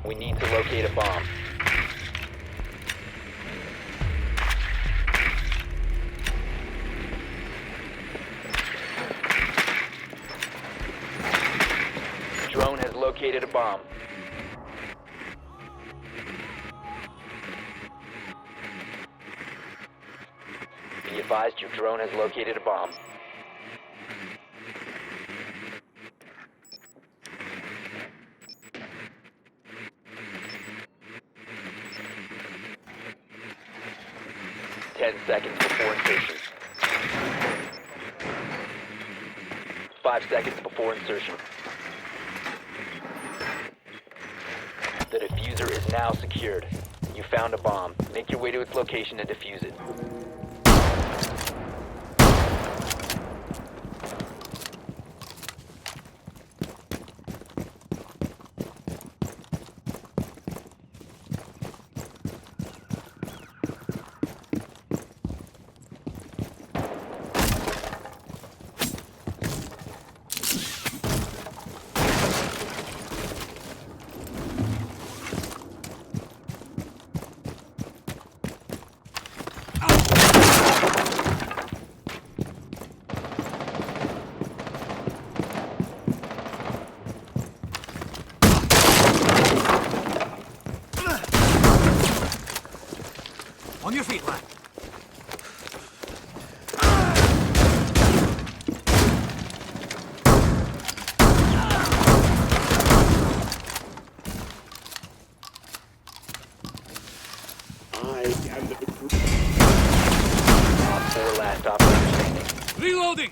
We need to locate a bomb. Drone has located a bomb. Be advised, your drone has located a bomb. Ten seconds before insertion. 5 seconds before insertion. The diffuser is now secured. You found a bomb. Make your way to its location and defuse it. On your feet, lad. I am the Op 4 last operator standing. Reloading!